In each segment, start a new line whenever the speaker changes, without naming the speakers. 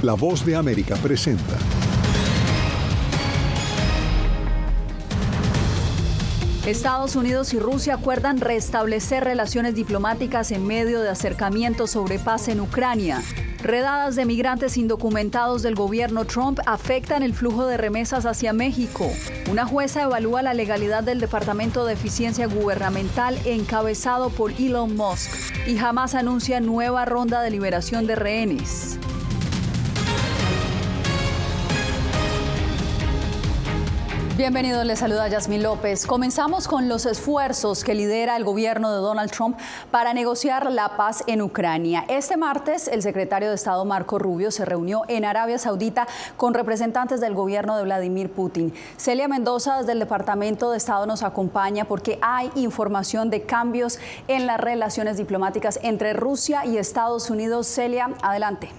La Voz de América presenta.
Estados Unidos y Rusia acuerdan restablecer relaciones diplomáticas en medio de acercamientos sobre paz en Ucrania. Redadas de migrantes indocumentados del gobierno Trump afectan el flujo de remesas hacia México. Una jueza evalúa la legalidad del Departamento de Eficiencia Gubernamental encabezado por Elon Musk. Y Hamas anuncia nueva ronda de liberación de rehenes. Bienvenidos, les saluda Yasmín López. Comenzamos con los esfuerzos que lidera el gobierno de Donald Trump para negociar la paz en Ucrania. Este martes, el secretario de Estado Marco Rubio se reunió en Arabia Saudita con representantes del gobierno de Vladimir Putin. Celia Mendoza, desde el Departamento de Estado, nos acompaña porque hay información de cambios en las relaciones diplomáticas entre Rusia y Estados Unidos. Celia, adelante.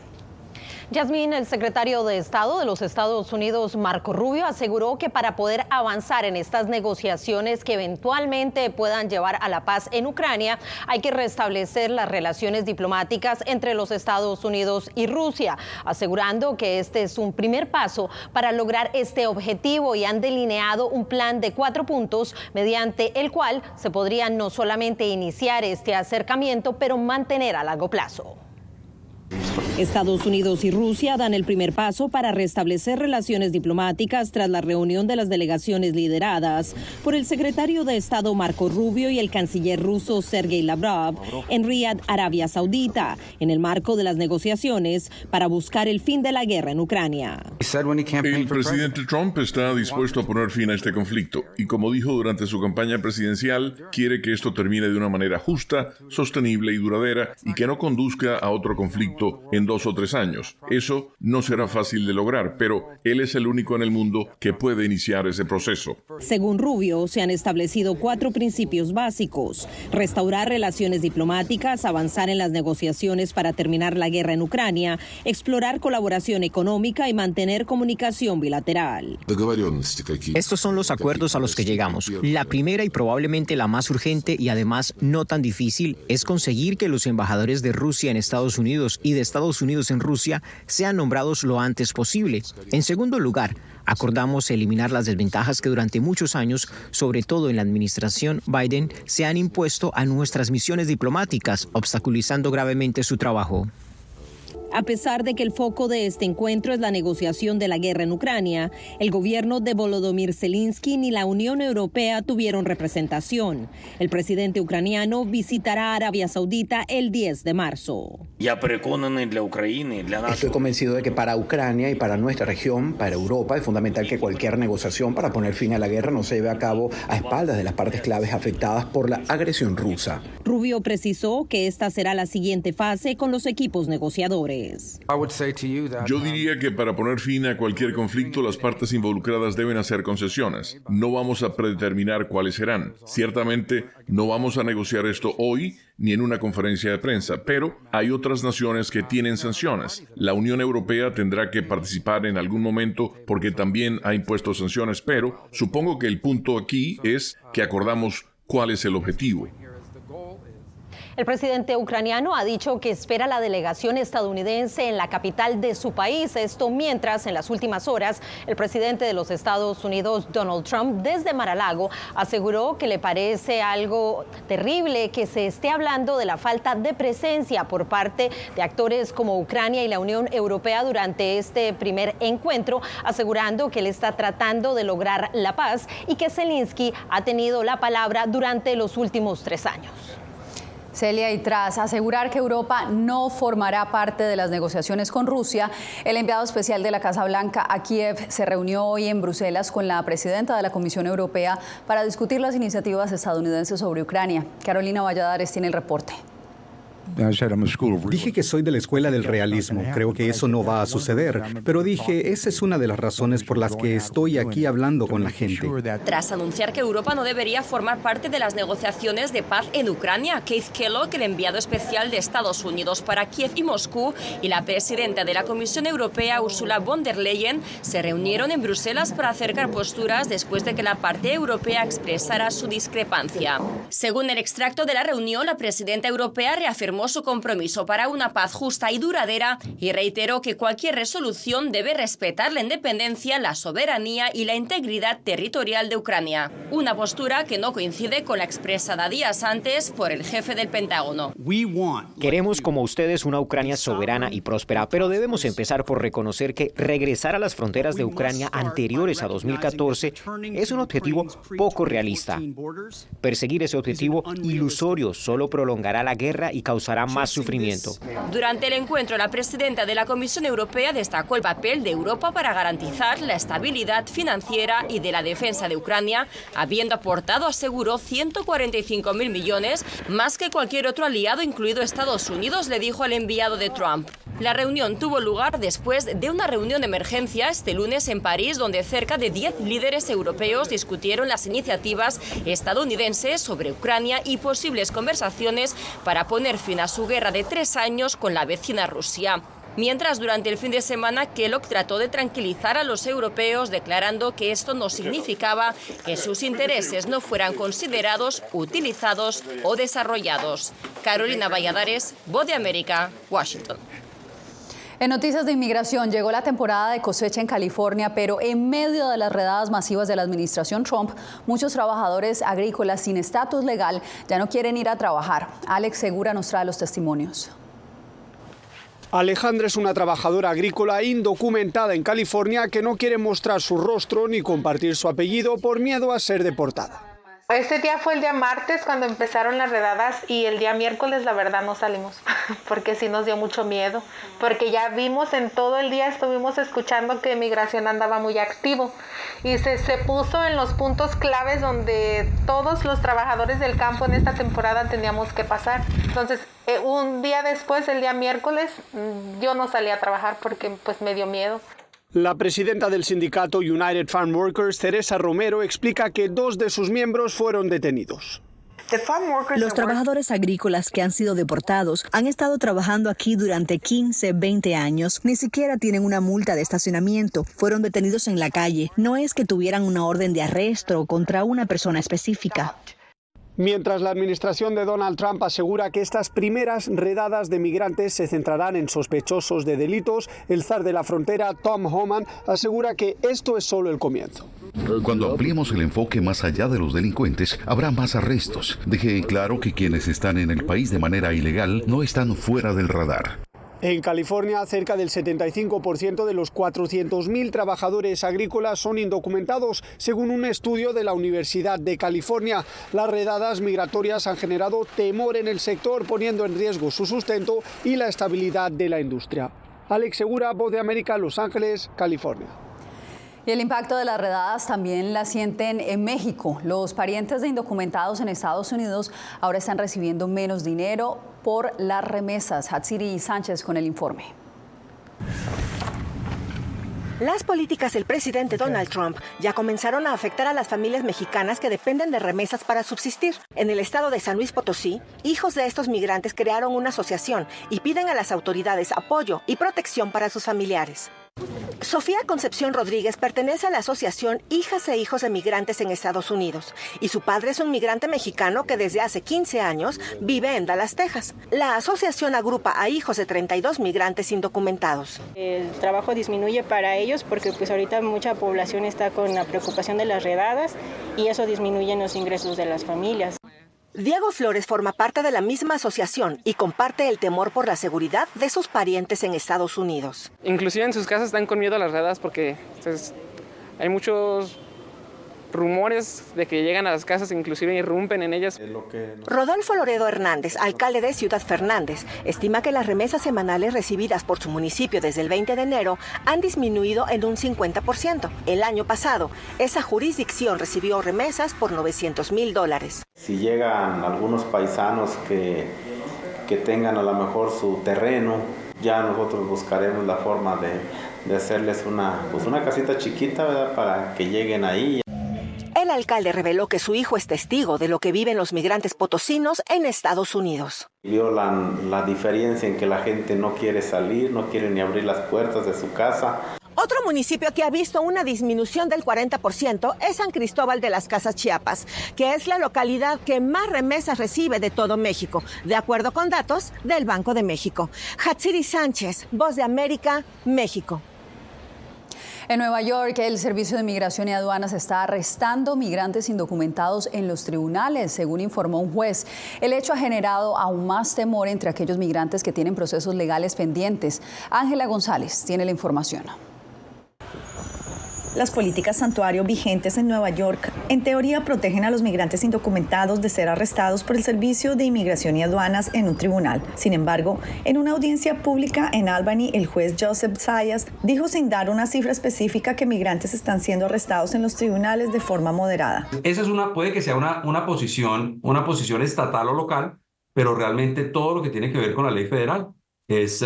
Yasmín, el secretario de Estado de los Estados Unidos, Marco Rubio, aseguró que para poder avanzar en estas negociaciones que eventualmente puedan llevar a la paz en Ucrania, hay que restablecer las relaciones diplomáticas entre los Estados Unidos y Rusia, asegurando que este es un primer paso para lograr este objetivo y han delineado un plan de 4 puntos mediante el cual se podría no solamente iniciar este acercamiento, pero mantener a largo plazo. Estados Unidos y Rusia dan el primer paso para restablecer relaciones diplomáticas tras la reunión de las delegaciones lideradas por el secretario de Estado Marco Rubio y el canciller ruso Sergei Lavrov en Riad, Arabia Saudita, en el marco de las negociaciones para buscar el fin de la guerra en Ucrania.
El presidente Trump está dispuesto a poner fin a este conflicto y, como dijo durante su campaña presidencial, quiere que esto termine de una manera justa, sostenible y duradera y que no conduzca a otro conflicto en 2 o 3 años. Eso no será fácil de lograr, pero él es el único en el mundo que puede iniciar ese proceso.
Según Rubio, se han establecido 4 principios básicos: restaurar relaciones diplomáticas, avanzar en las negociaciones para terminar la guerra en Ucrania, explorar colaboración económica y mantener comunicación bilateral.
Estos son los acuerdos a los que llegamos. La primera y probablemente la más urgente y además no tan difícil es conseguir que los embajadores de Rusia en Estados Unidos y de Estados Unidos en Rusia sean nombrados lo antes posible. En segundo lugar, acordamos eliminar las desventajas que durante muchos años, sobre todo en la administración Biden, se han impuesto a nuestras misiones diplomáticas, obstaculizando gravemente su trabajo.
A pesar de que el foco de este encuentro es la negociación de la guerra en Ucrania, el gobierno de Volodymyr Zelensky ni la Unión Europea tuvieron representación. El presidente ucraniano visitará Arabia Saudita el 10 de marzo.
Estoy convencido de que para Ucrania y para nuestra región, para Europa, es fundamental que cualquier negociación para poner fin a la guerra no se lleve a cabo a espaldas de las partes claves afectadas por la agresión rusa.
Rubio precisó que esta será la siguiente fase con los equipos negociadores.
Yo diría que para poner fin a cualquier conflicto, las partes involucradas deben hacer concesiones. No vamos a predeterminar cuáles serán. Ciertamente, no vamos a negociar esto hoy ni en una conferencia de prensa, pero hay otras naciones que tienen sanciones. La Unión Europea tendrá que participar en algún momento porque también ha impuesto sanciones, pero supongo que el punto aquí es que acordamos cuál es el objetivo.
El presidente ucraniano ha dicho que espera la delegación estadounidense en la capital de su país. Esto mientras, en las últimas horas, el presidente de los Estados Unidos, Donald Trump, desde Mar-a-Lago, aseguró que le parece algo terrible que se esté hablando de la falta de presencia por parte de actores como Ucrania y la Unión Europea durante este primer encuentro, asegurando que él está tratando de lograr la paz y que Zelensky ha tenido la palabra durante los últimos 3 años.
Celia, y tras asegurar que Europa no formará parte de las negociaciones con Rusia, el enviado especial de la Casa Blanca a Kiev se reunió hoy en Bruselas con la presidenta de la Comisión Europea para discutir las iniciativas estadounidenses sobre Ucrania. Carolina Valladares tiene el reporte.
Dije que soy de la escuela del realismo. Creo que eso no va a suceder. Pero dije, esa es una de las razones por las que estoy aquí hablando con la gente.
Tras anunciar que Europa no debería formar parte de las negociaciones de paz en Ucrania, Keith Kellogg, el enviado especial de Estados Unidos para Kiev y Moscú, y la presidenta de la Comisión Europea, Ursula von der Leyen, se reunieron en Bruselas para acercar posturas después de que la parte europea expresara su discrepancia. Según el extracto de la reunión, la presidenta europea reafirmó reafirmó su compromiso para una paz justa y duradera y reiteró que cualquier resolución debe respetar la independencia, la soberanía y la integridad territorial de Ucrania. Una postura que no coincide con la expresada días antes por el jefe del Pentágono.
Queremos, como ustedes, una Ucrania soberana y próspera, pero debemos empezar por reconocer que regresar a las fronteras de Ucrania anteriores a 2014 es un objetivo poco realista. Perseguir ese objetivo ilusorio solo prolongará la guerra y causará más sufrimiento.
Durante el encuentro, la presidenta de la Comisión Europea destacó el papel de Europa para garantizar la estabilidad financiera y de la defensa de Ucrania, habiendo aportado, aseguró, 145.000 millones, más que cualquier otro aliado, incluido Estados Unidos, le dijo el enviado de Trump. La reunión tuvo lugar después de una reunión de emergencia este lunes en París, donde cerca de 10 líderes europeos discutieron las iniciativas estadounidenses sobre Ucrania y posibles conversaciones para poner fin a su guerra de 3 años con la vecina Rusia. Mientras, durante el fin de semana, Kellogg trató de tranquilizar a los europeos, declarando que esto no significaba que sus intereses no fueran considerados, utilizados o desarrollados. Carolina Valladares, Voz de América, Washington.
En noticias de inmigración, llegó la temporada de cosecha en California, pero en medio de las redadas masivas de la administración Trump, muchos trabajadores agrícolas sin estatus legal ya no quieren ir a trabajar. Alex Segura nos trae los testimonios.
Alejandra es una trabajadora agrícola indocumentada en California que no quiere mostrar su rostro ni compartir su apellido por miedo a ser deportada.
Este día fue el día martes cuando empezaron las redadas y el día miércoles la verdad no salimos porque sí nos dio mucho miedo, porque ya vimos en todo el día, estuvimos escuchando que migración andaba muy activo y se puso en los puntos claves donde todos los trabajadores del campo en esta temporada teníamos que pasar. Entonces un día después, el día miércoles, yo no salí a trabajar porque pues me dio miedo.
La presidenta del sindicato United Farm Workers, Teresa Romero, explica que 2 de sus miembros fueron detenidos.
Los trabajadores agrícolas que han sido deportados han estado trabajando aquí durante 15, 20 años. Ni siquiera tienen una multa de estacionamiento. Fueron detenidos en la calle. No es que tuvieran una orden de arresto contra una persona específica.
Mientras la administración de Donald Trump asegura que estas primeras redadas de migrantes se centrarán en sospechosos de delitos, el zar de la frontera, Tom Homan, asegura que esto es solo el comienzo.
Cuando ampliemos el enfoque más allá de los delincuentes, habrá más arrestos. Dejé claro que quienes están en el país de manera ilegal no están fuera del radar.
En California, cerca del 75% de los 400.000 trabajadores agrícolas son indocumentados, según un estudio de la Universidad de California. Las redadas migratorias han generado temor en el sector, poniendo en riesgo su sustento y la estabilidad de la industria. Alex Segura, Voz de América, Los Ángeles, California.
Y el impacto de las redadas también la sienten en México. Los parientes de indocumentados en Estados Unidos ahora están recibiendo menos dinero por las remesas. Hatsiri Sánchez con el informe.
Las políticas del presidente Donald Trump ya comenzaron a afectar a las familias mexicanas que dependen de remesas para subsistir. En el estado de San Luis Potosí, hijos de estos migrantes crearon una asociación y piden a las autoridades apoyo y protección para sus familiares. Sofía Concepción Rodríguez pertenece a la asociación Hijas e Hijos de Migrantes en Estados Unidos y su padre es un migrante mexicano que desde hace 15 años vive en Dallas, Texas. La asociación agrupa a hijos de 32 migrantes indocumentados.
El trabajo disminuye para ellos porque pues ahorita mucha población está con la preocupación de las redadas y eso disminuye los ingresos de las familias.
Diego Flores forma parte de la misma asociación y comparte el temor por la seguridad de sus parientes en Estados Unidos.
Inclusive en sus casas están con miedo a las redadas porque hay muchos rumores de que llegan a las casas e inclusive irrumpen en ellas.
Rodolfo Loredo Hernández, alcalde de Ciudad Fernández, estima que las remesas semanales recibidas por su municipio desde el 20 de enero han disminuido en un 50%. El año pasado, esa jurisdicción recibió remesas por $900,000.
Si llegan algunos paisanos que tengan a lo mejor su terreno, ya nosotros buscaremos la forma de hacerles una casita chiquita, ¿verdad?, para que lleguen ahí.
El alcalde reveló que su hijo es testigo de lo que viven los migrantes potosinos en Estados Unidos.
Vio la diferencia en que la gente no quiere salir, no quiere ni abrir las puertas de su casa.
Otro municipio que ha visto una disminución del 40% es San Cristóbal de las Casas, Chiapas, que es la localidad que más remesas recibe de todo México, de acuerdo con datos del Banco de México. Hatsiri Sánchez, Voz de América, México.
En Nueva York, el Servicio de Migración y Aduanas está arrestando migrantes indocumentados en los tribunales, según informó un juez. El hecho ha generado aún más temor entre aquellos migrantes que tienen procesos legales pendientes. Ángela González tiene la información.
Las políticas santuario vigentes en Nueva York, en teoría, protegen a los migrantes indocumentados de ser arrestados por el Servicio de Inmigración y Aduanas en un tribunal. Sin embargo, en una audiencia pública en Albany, el juez Joseph Zayas dijo sin dar una cifra específica que migrantes están siendo arrestados en los tribunales de forma moderada.
Esa es puede que sea una posición estatal o local, pero realmente todo lo que tiene que ver con la ley federal es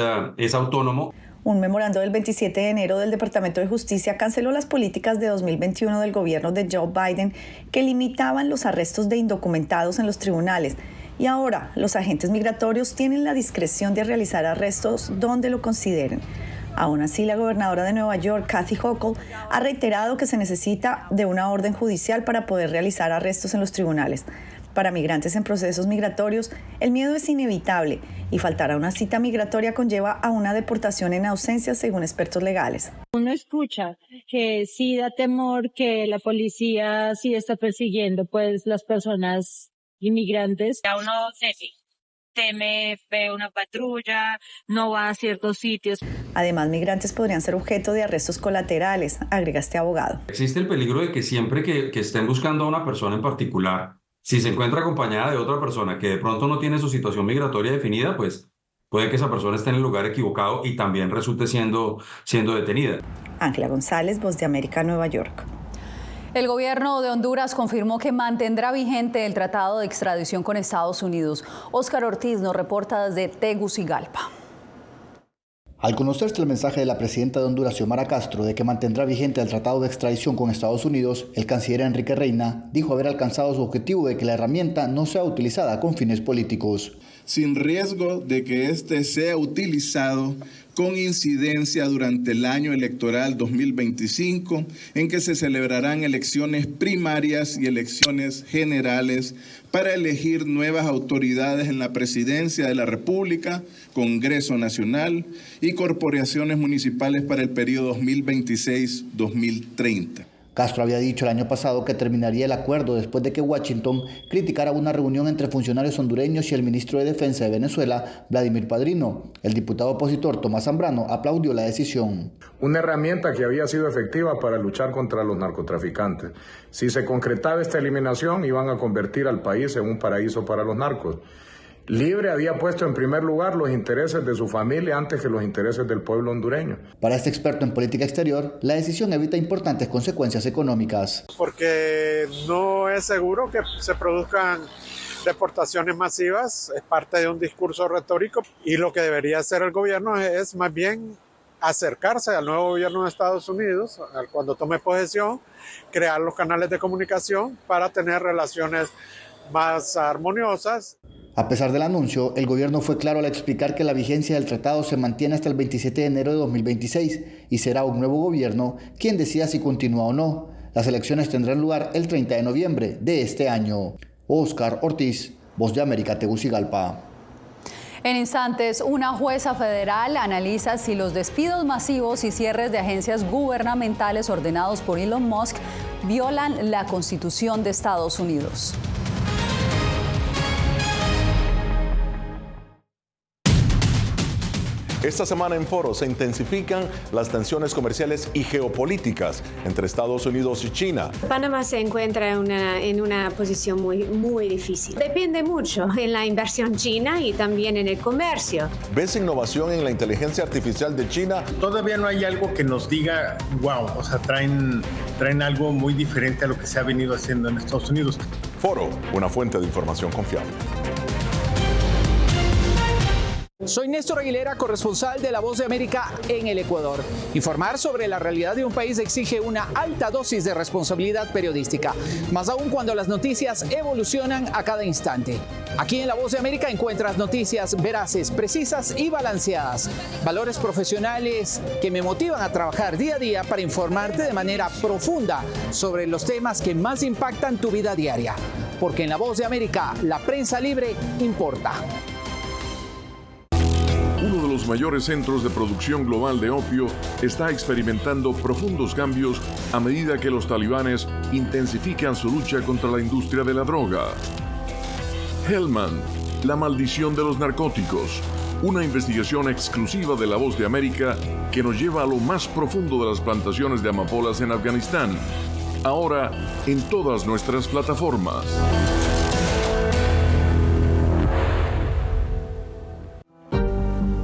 autónomo.
Un memorando del 27 de enero del Departamento de Justicia canceló las políticas de 2021 del gobierno de Joe Biden que limitaban los arrestos de indocumentados en los tribunales. Y ahora los agentes migratorios tienen la discreción de realizar arrestos donde lo consideren. Aún así, la gobernadora de Nueva York, Kathy Hochul, ha reiterado que se necesita de una orden judicial para poder realizar arrestos en los tribunales. Para migrantes en procesos migratorios, el miedo es inevitable y faltar a una cita migratoria conlleva a una deportación en ausencia, según expertos legales.
Uno escucha que sí da temor que la policía sí está persiguiendo pues las personas inmigrantes.
Ya uno teme, ve una patrulla, no va a ciertos sitios.
Además, migrantes podrían ser objeto de arrestos colaterales, agrega este abogado.
Existe el peligro de que siempre que estén buscando a una persona en particular, si se encuentra acompañada de otra persona que de pronto no tiene su situación migratoria definida, pues puede que esa persona esté en el lugar equivocado y también resulte siendo detenida.
Ángela González, Voz de América, Nueva York.
El gobierno de Honduras confirmó que mantendrá vigente el tratado de extradición con Estados Unidos. Óscar Ortiz nos reporta desde Tegucigalpa.
Al conocerse el mensaje de la presidenta de Honduras, Xiomara Castro, de que mantendrá vigente el tratado de extradición con Estados Unidos, el canciller Enrique Reina dijo haber alcanzado su objetivo de que la herramienta no sea utilizada con fines políticos.
Sin riesgo de que este sea utilizado con incidencia durante el año electoral 2025, en que se celebrarán elecciones primarias y elecciones generales para elegir nuevas autoridades en la Presidencia de la República, Congreso Nacional y corporaciones municipales para el periodo 2026-2030.
Castro había dicho el año pasado que terminaría el acuerdo después de que Washington criticara una reunión entre funcionarios hondureños y el ministro de Defensa de Venezuela, Vladimir Padrino. El diputado opositor Tomás Zambrano aplaudió la decisión.
Una herramienta que había sido efectiva para luchar contra los narcotraficantes. Si se concretaba esta eliminación, iban a convertir al país en un paraíso para los narcos. Libre había puesto en primer lugar los intereses de su familia antes que los intereses del pueblo hondureño.
Para este experto en política exterior, la decisión evita importantes consecuencias económicas.
Porque no es seguro que se produzcan deportaciones masivas, es parte de un discurso retórico y lo que debería hacer el gobierno es más bien acercarse al nuevo gobierno de Estados Unidos, cuando tome posesión, crear los canales de comunicación para tener relaciones más armoniosas.
A pesar del anuncio, el gobierno fue claro al explicar que la vigencia del tratado se mantiene hasta el 27 de enero de 2026 y será un nuevo gobierno quien decida si continúa o no. Las elecciones tendrán lugar el 30 de noviembre de este año. Óscar Ortiz, Voz de América, Tegucigalpa.
En instantes, una jueza federal analiza si los despidos masivos y cierres de agencias gubernamentales ordenados por Elon Musk violan la Constitución de Estados Unidos.
Esta semana en Foro se intensifican las tensiones comerciales y geopolíticas entre Estados Unidos y China.
Panamá se encuentra en una posición muy difícil. Depende mucho en la inversión china y también en el comercio.
¿Ves innovación en la inteligencia artificial de China?
Todavía no hay algo que nos diga, wow, o sea, traen algo muy diferente a lo que se ha venido haciendo en Estados Unidos.
Foro, una fuente de información confiable.
Soy Néstor Aguilera, corresponsal de La Voz de América en el Ecuador. Informar sobre la realidad de un país exige una alta dosis de responsabilidad periodística, más aún cuando las noticias evolucionan a cada instante. Aquí en La Voz de América encuentras noticias veraces, precisas y balanceadas, valores profesionales que me motivan a trabajar día a día para informarte de manera profunda sobre los temas que más impactan tu vida diaria. Porque en La Voz de América, la prensa libre importa.
Uno de los mayores centros de producción global de opio está experimentando profundos cambios a medida que los talibanes intensifican su lucha contra la industria de la droga. Helmand, la maldición de los narcóticos, una investigación exclusiva de La Voz de América que nos lleva a lo más profundo de las plantaciones de amapolas en Afganistán. Ahora en todas nuestras plataformas.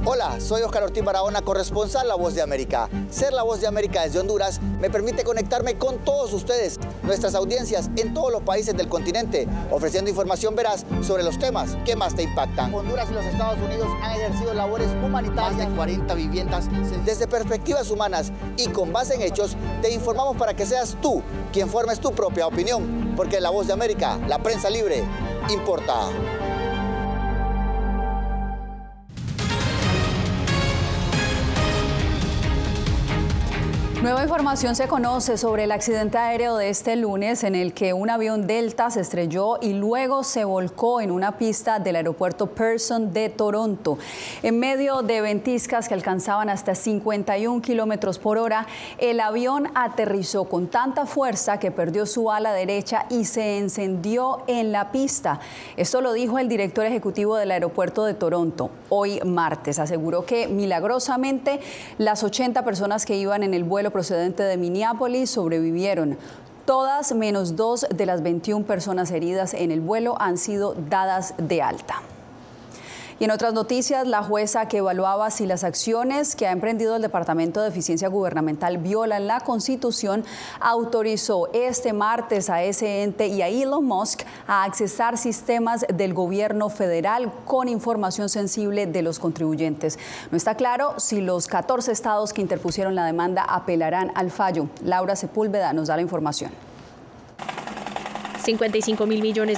Hola, soy Oscar Ortiz Barahona, corresponsal La Voz de América. Ser La Voz de América desde Honduras me permite conectarme con todos ustedes, nuestras audiencias en todos los países del continente, ofreciendo información veraz sobre los temas que más te impactan. Honduras y los Estados Unidos han ejercido labores humanitarias. Más de 40 viviendas. Desde perspectivas humanas y con base en hechos, te informamos para que seas tú quien formes tu propia opinión, porque La Voz de América, la prensa libre, importa.
Nueva información se conoce sobre el accidente aéreo de este lunes en el que un avión Delta se estrelló y luego se volcó en una pista del aeropuerto Pearson de Toronto. En medio de ventiscas que alcanzaban hasta 51 kilómetros por hora, el avión aterrizó con tanta fuerza que perdió su ala derecha y se encendió en la pista. Esto lo dijo el director ejecutivo del aeropuerto de Toronto hoy martes. Aseguró que milagrosamente las 80 personas que iban en el vuelo procedente de Minneapolis sobrevivieron. Todas menos 2 de las 21 personas heridas en el vuelo han sido dadas de alta. Y en otras noticias, la jueza que evaluaba si las acciones que ha emprendido el Departamento de Eficiencia Gubernamental violan la Constitución, autorizó este martes a ese ente y a Elon Musk a accesar sistemas del gobierno federal con información sensible de los contribuyentes. No está claro si los 14 estados que interpusieron la demanda apelarán al fallo. Laura Sepúlveda nos da la información.
$55 mil millones,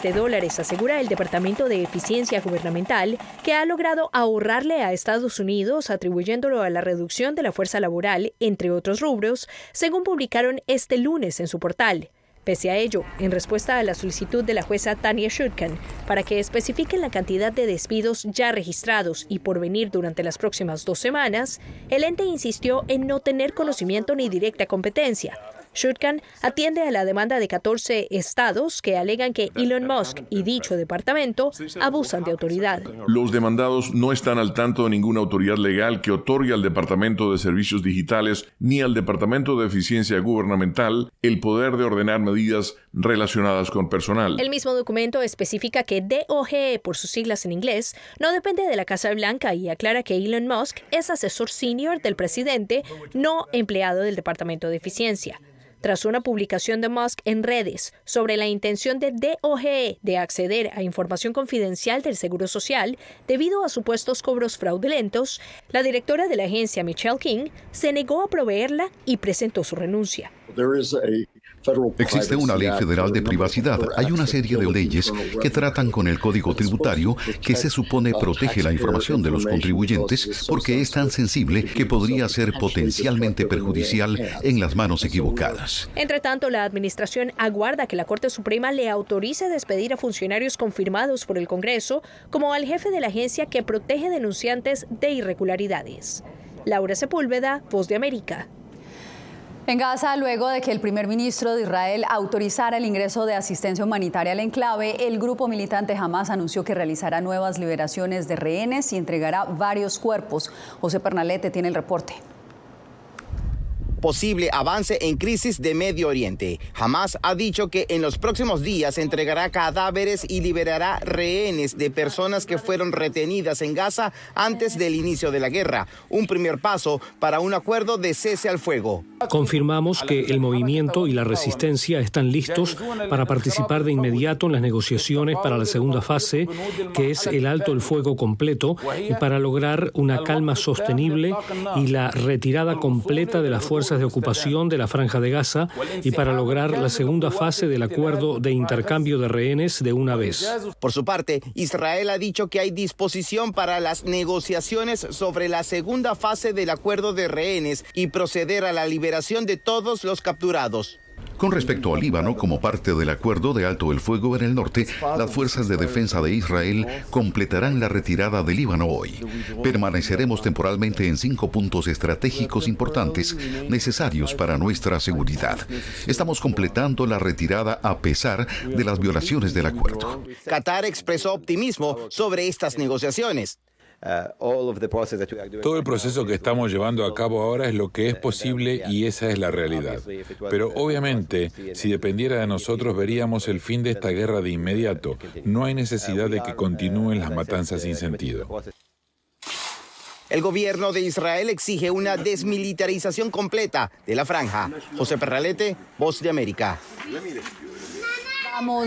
asegura el Departamento de Eficiencia Gubernamental, que ha logrado ahorrarle a Estados Unidos atribuyéndolo a la reducción de la fuerza laboral, entre otros rubros, según publicaron este lunes en su portal. Pese a ello, en respuesta a la solicitud de la jueza Tanya Chutkan para que especifiquen la cantidad de despidos ya registrados y por venir durante las próximas 2 semanas, el ente insistió en no tener conocimiento ni directa competencia. Chutkan atiende a la demanda de 14 estados que alegan que Elon Musk y dicho departamento abusan de autoridad.
Los demandados no están al tanto de ninguna autoridad legal que otorgue al Departamento de Servicios Digitales ni al Departamento de Eficiencia Gubernamental el poder de ordenar medidas relacionadas con personal.
El mismo documento especifica que DOGE, por sus siglas en inglés, no depende de la Casa Blanca y aclara que Elon Musk es asesor senior del presidente, no empleado del Departamento de Eficiencia. Tras una publicación de Musk en redes sobre la intención de DOGE de acceder a información confidencial del Seguro Social debido a supuestos cobros fraudulentos, la directora de la agencia, Michelle King, se negó a proveerla y presentó su renuncia.
Existe una ley federal de privacidad. Hay una serie de leyes que tratan con el Código Tributario que se supone protege la información de los contribuyentes porque es tan sensible que podría ser potencialmente perjudicial en las manos equivocadas.
Entre tanto, la administración aguarda que la Corte Suprema le autorice despedir a funcionarios confirmados por el Congreso, como al jefe de la agencia que protege denunciantes de irregularidades. Laura Sepúlveda, Voz de América.
En Gaza, luego de que el primer ministro de Israel autorizara el ingreso de asistencia humanitaria al enclave, el grupo militante Hamás anunció que realizará nuevas liberaciones de rehenes y entregará varios cuerpos. José Pernalete tiene el reporte.
Posible avance en crisis de Medio Oriente. Hamás ha dicho que en los próximos días entregará cadáveres y liberará rehenes de personas que fueron retenidas en Gaza antes del inicio de la guerra. Un primer paso para un acuerdo de cese al fuego.
Confirmamos que el movimiento y la resistencia están listos para participar de inmediato en las negociaciones para la segunda fase, que es el alto el fuego completo, y para lograr una calma sostenible y la retirada completa de las fuerzas de ocupación de la Franja de Gaza, y para lograr la segunda fase del acuerdo de intercambio de rehenes de una vez.
Por su parte, Israel ha dicho que hay disposición para las negociaciones sobre la segunda fase del acuerdo de rehenes y proceder a la liberación de todos los capturados.
Con respecto al Líbano, como parte del acuerdo de alto el fuego en el norte, las fuerzas de defensa de Israel completarán la retirada del Líbano hoy. Permaneceremos temporalmente en 5 puntos estratégicos importantes necesarios para nuestra seguridad. Estamos completando la retirada a pesar de las violaciones del acuerdo.
Qatar expresó optimismo sobre estas negociaciones.
Todo el proceso que estamos llevando a cabo ahora es lo que es posible y esa es la realidad. Pero obviamente, si dependiera de nosotros, veríamos el fin de esta guerra de inmediato. No hay necesidad de que continúen las matanzas sin sentido.
El gobierno de Israel exige una desmilitarización completa de la franja. José Perralete, Voz de América.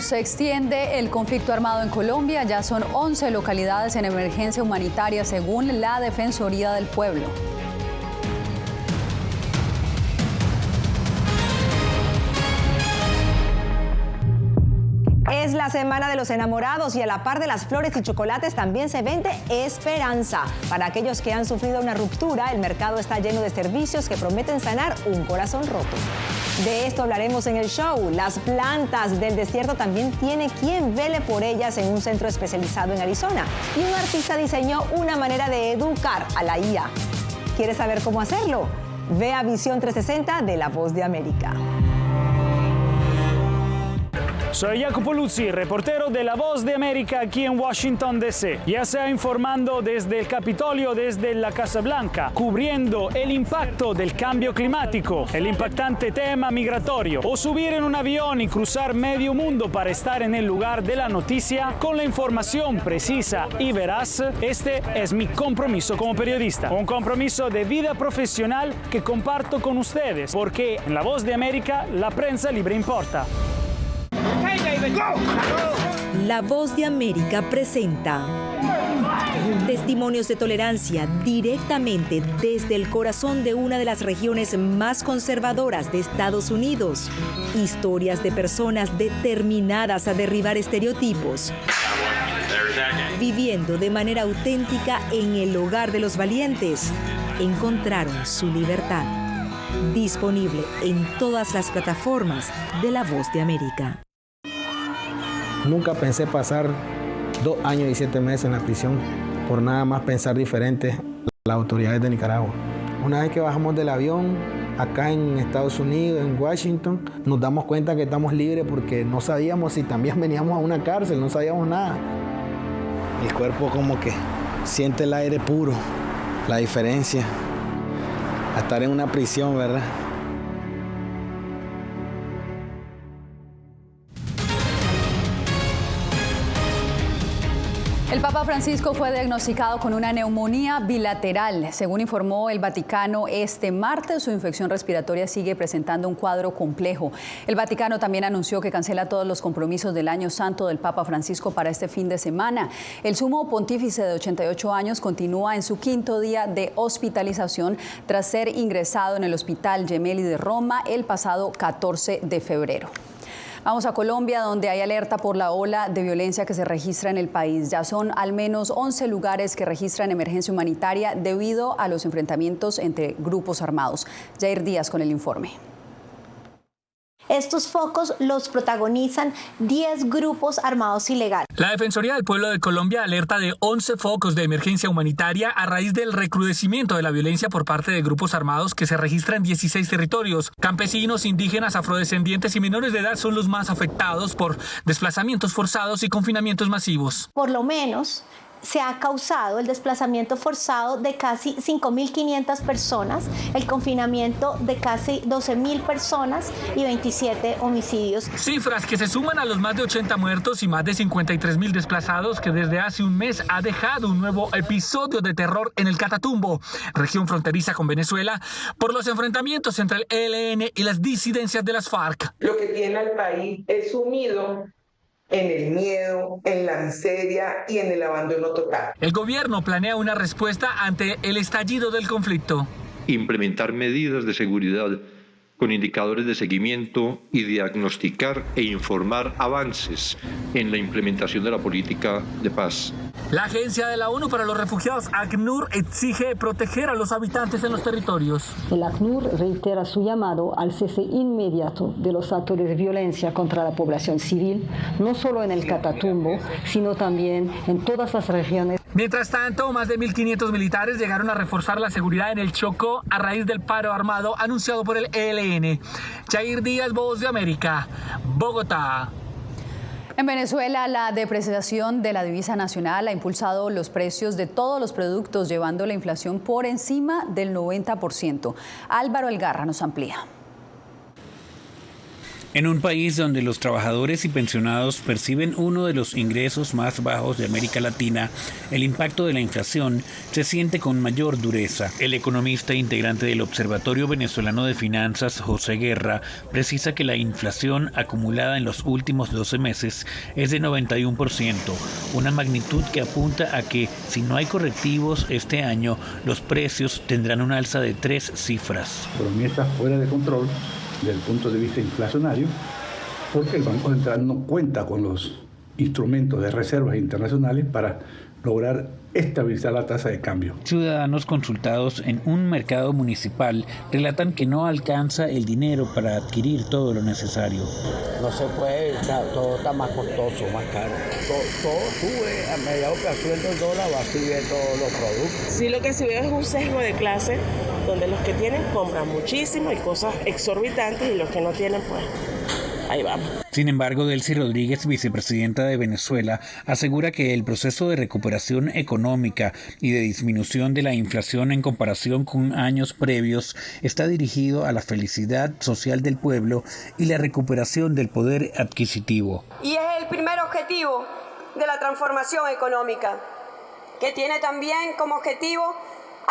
Se extiende el conflicto armado en Colombia. Ya son 11 localidades en emergencia humanitaria, según la Defensoría del Pueblo.
Es la semana de los enamorados y a la par de las flores y chocolates también se vende esperanza. Para aquellos que han sufrido una ruptura, el mercado está lleno de servicios que prometen sanar un corazón roto. De esto hablaremos en el show. Las plantas del desierto también tiene quien vele por ellas en un centro especializado en Arizona. Y un artista diseñó una manera de educar a la IA. ¿Quieres saber cómo hacerlo? Ve a Visión 360 de La Voz de América.
Soy Jacopo Luzzi, reportero de La Voz de América aquí en Washington, D.C. Ya sea informando desde el Capitolio, desde la Casa Blanca, cubriendo el impacto del cambio climático, el impactante tema migratorio, o subir en un avión y cruzar medio mundo para estar en el lugar de la noticia con la información precisa y veraz, este es mi compromiso como periodista. Un compromiso de vida profesional que comparto con ustedes, porque en La Voz de América la prensa libre importa.
La Voz de América presenta testimonios de tolerancia directamente desde el corazón de una de las regiones más conservadoras de Estados Unidos. Historias de personas determinadas a derribar estereotipos, viviendo de manera auténtica en el hogar de los valientes. Encontraron su libertad. Disponible en todas las plataformas de La Voz de América.
Nunca pensé pasar 2 años y 7 meses en la prisión por nada más pensar diferente a las autoridades de Nicaragua. Una vez que bajamos del avión, acá en Estados Unidos, en Washington, nos damos cuenta que estamos libres porque no sabíamos si también veníamos a una cárcel, no sabíamos nada. El cuerpo como que siente el aire puro, la diferencia a estar en una prisión, ¿verdad?
El Papa Francisco fue diagnosticado con una neumonía bilateral. Según informó el Vaticano este martes, su infección respiratoria sigue presentando un cuadro complejo. El Vaticano también anunció que cancela todos los compromisos del Año Santo del Papa Francisco para este fin de semana. El sumo pontífice de 88 años continúa en su 5º día de hospitalización tras ser ingresado en el Hospital Gemelli de Roma el pasado 14 de febrero. Vamos a Colombia, donde hay alerta por la ola de violencia que se registra en el país. Ya son al menos 11 lugares que registran emergencia humanitaria debido a los enfrentamientos entre grupos armados. Jair Díaz con el informe.
Estos focos los protagonizan 10 grupos armados ilegales.
La Defensoría del Pueblo de Colombia alerta de 11 focos de emergencia humanitaria a raíz del recrudecimiento de la violencia por parte de grupos armados que se registra en 16 territorios. Campesinos, indígenas, afrodescendientes y menores de edad son los más afectados por desplazamientos forzados y confinamientos masivos.
Por lo menos se ha causado el desplazamiento forzado de casi 5.500 personas, el confinamiento de casi 12.000 personas y 27 homicidios.
Cifras que se suman a los más de 80 muertos y más de 53.000 desplazados que desde hace un mes ha dejado un nuevo episodio de terror en el Catatumbo, región fronteriza con Venezuela, por los enfrentamientos entre el ELN y las disidencias de las FARC.
Lo que tiene al país es sumido en el miedo, en la miseria y en el abandono total.
El gobierno planea una respuesta ante el estallido del conflicto.
Implementar medidas de seguridad con indicadores de seguimiento y diagnosticar e informar avances en la implementación de la política de paz.
La Agencia de la ONU para los Refugiados, ACNUR, exige proteger a los habitantes en los territorios.
El ACNUR reitera su llamado al cese inmediato de los actos de violencia contra la población civil, no solo en el Catatumbo, sino también en todas las regiones.
Mientras tanto, más de 1.500 militares llegaron a reforzar la seguridad en el Chocó a raíz del paro armado anunciado por el ELN. Jair Díaz, Voz de América, Bogotá.
En Venezuela, la depreciación de la divisa nacional ha impulsado los precios de todos los productos, llevando la inflación por encima del 90%. Álvaro Algarra nos amplía.
En un país donde los trabajadores y pensionados perciben uno de los ingresos más bajos de América Latina, el impacto de la inflación se siente con mayor dureza. El economista integrante del Observatorio Venezolano de Finanzas, José Guerra, precisa que la inflación acumulada en los últimos 12 meses es de 91%, una magnitud que apunta a que, si no hay correctivos este año, los precios tendrán un alza de 3 cifras.
La economía está fuera de control desde el punto de vista inflacionario, porque el Banco Central no cuenta con los instrumentos de reservas internacionales para lograr estabilizar la tasa de cambio.
Ciudadanos consultados en un mercado municipal relatan que no alcanza el dinero para adquirir todo lo necesario.
No se puede, todo está más costoso, más caro. Todo sube, a medida que sube el dólar va a subir todos los productos.
Sí, lo que se ve es un sesgo de clase, donde los que tienen compran muchísimo y cosas exorbitantes y los que no tienen, pues ahí vamos.
Sin embargo, Delcy Rodríguez, vicepresidenta de Venezuela, asegura que el proceso de recuperación económica y de disminución de la inflación en comparación con años previos está dirigido a la felicidad social del pueblo y la recuperación del poder adquisitivo.
Y es el primer objetivo de la transformación económica, que tiene también como objetivo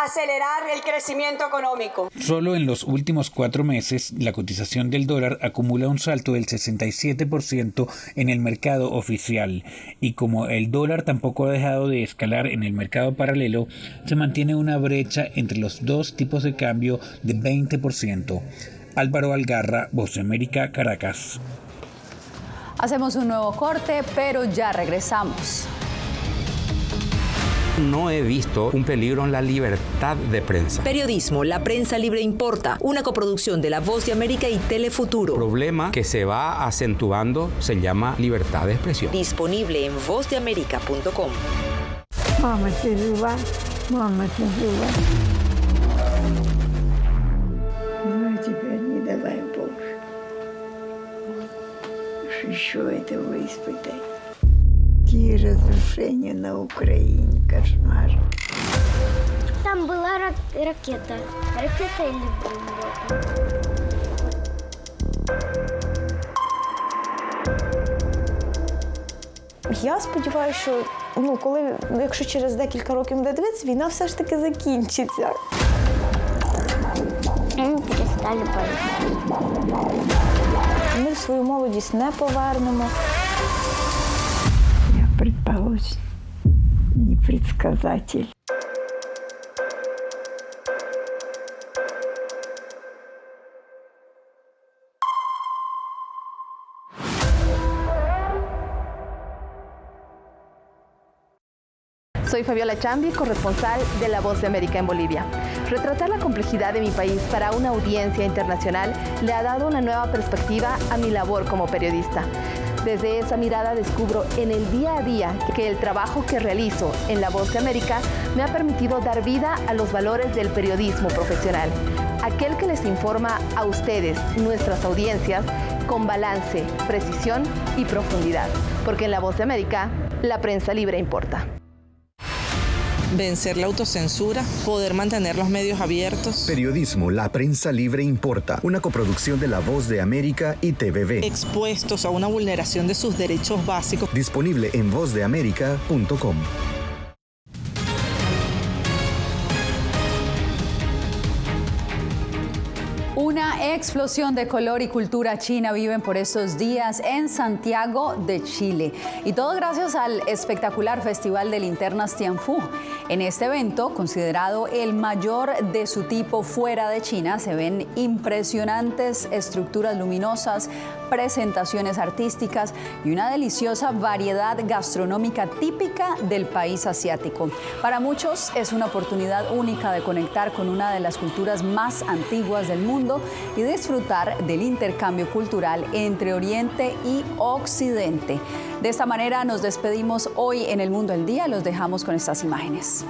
acelerar el crecimiento económico.
Solo en los últimos 4 meses, la cotización del dólar acumula un salto del 67% en el mercado oficial. Y como el dólar tampoco ha dejado de escalar en el mercado paralelo, se mantiene una brecha entre los dos tipos de cambio de 20%. Álvaro Algarra, Voz de América, Caracas.
Hacemos un nuevo corte, pero ya regresamos.
No he visto un peligro en la libertad de prensa.
Periodismo, la prensa libre importa. Una coproducción de La Voz de América y Telefuturo.
El problema que se va acentuando se llama libertad de expresión.
Disponible en vozdeamerica.com.
Mama, ты жива? Мама, ты жива? Ну, теперь не давай Боже. Еще этого испытать. Какие разрушения на Украине, кошмар.
Там была ракета. Ракета или бомба?
Я сподіваюся, що якщо через декілька років буде дивитися, війна все ж таки закінчиться.
Перестали бомбити.
Ми свою молодість не повернемо.
Предположим, непредсказатель.
Soy Fabiola Chambi, corresponsal de La Voz de América en Bolivia. Retratar la complejidad de mi país para una audiencia internacional le ha dado una nueva perspectiva a mi labor como periodista. Desde esa mirada descubro en el día a día que el trabajo que realizo en La Voz de América me ha permitido dar vida a los valores del periodismo profesional. Aquel que les informa a ustedes, nuestras audiencias, con balance, precisión y profundidad. Porque en La Voz de América, la prensa libre importa.
vencer la autocensura, poder mantener los medios abiertos.
Periodismo, la prensa libre importa, una coproducción de La Voz de América y TVV.
Expuestos a una vulneración de sus derechos básicos.
Disponible en vozdeamerica.com.
Una explosión de color y cultura china viven por estos días en Santiago de Chile. Y todo gracias al espectacular Festival de Linternas Tianfu. En este evento, considerado el mayor de su tipo fuera de China, se ven impresionantes estructuras luminosas, presentaciones artísticas y una deliciosa variedad gastronómica típica del país asiático. Para muchos es una oportunidad única de conectar con una de las culturas más antiguas del mundo y disfrutar del intercambio cultural entre Oriente y Occidente. De esta manera nos despedimos hoy en El Mundo al Día. Los dejamos con estas imágenes.